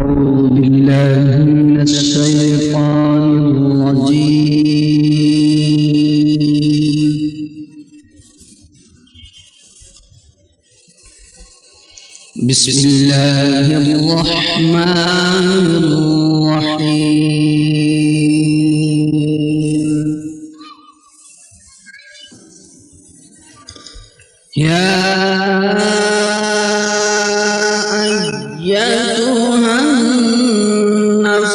أعوذ بالله من الشيطان الرجيم. بسم الله الرحمن الرحيم. يا أيتها النفس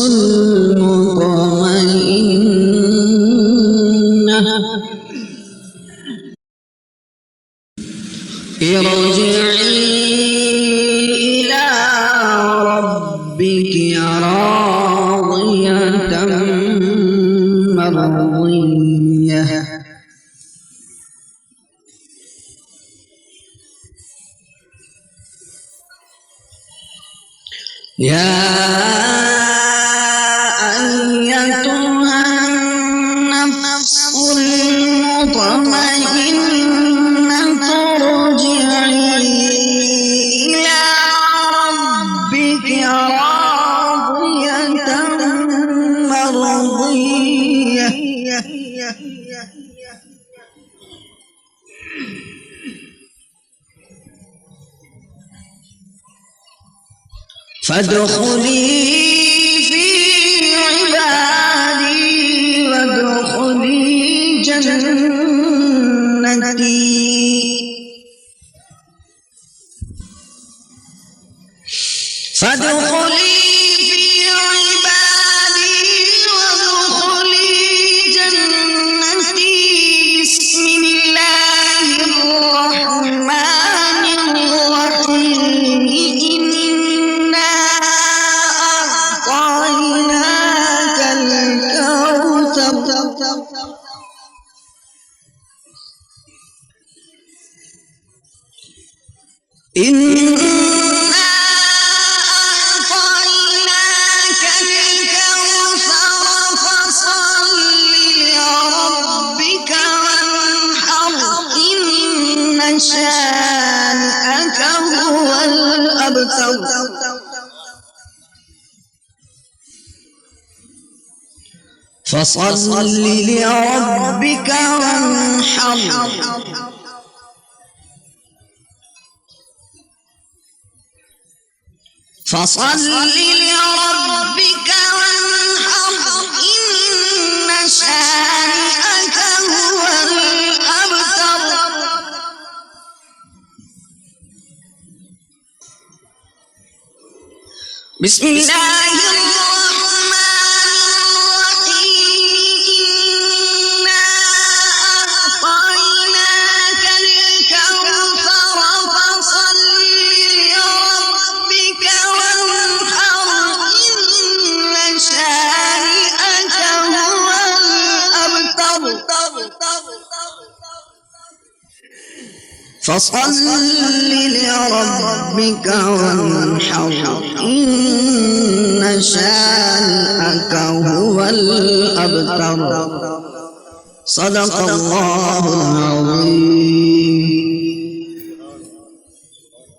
المطمئنة ارجعي إلى ربك راضية مرضية يا أيتها النفس المطمئنة ارجعي إلى ربك راضية مرضية فادخلي في عبادي وادخلي جنتي. فادخلي في عبادي وادخلي جنتي. بسم الله الرحمن الرحيم. إنا أعطيناك الكوثر. فصل لربك وانحر إن شانئك هو الأبتر. فصل لربك وانحر فصل لربك وانحر إن شانئك هو الأبتر. بسم الله الرحمن الرحيم. إنا أعطيناك الكوثر فصل لربك وانحر إن شانئك هو الأبتر. فصل لربك وانحر إن شانئك هو الأبتر. صدق الله العظيم.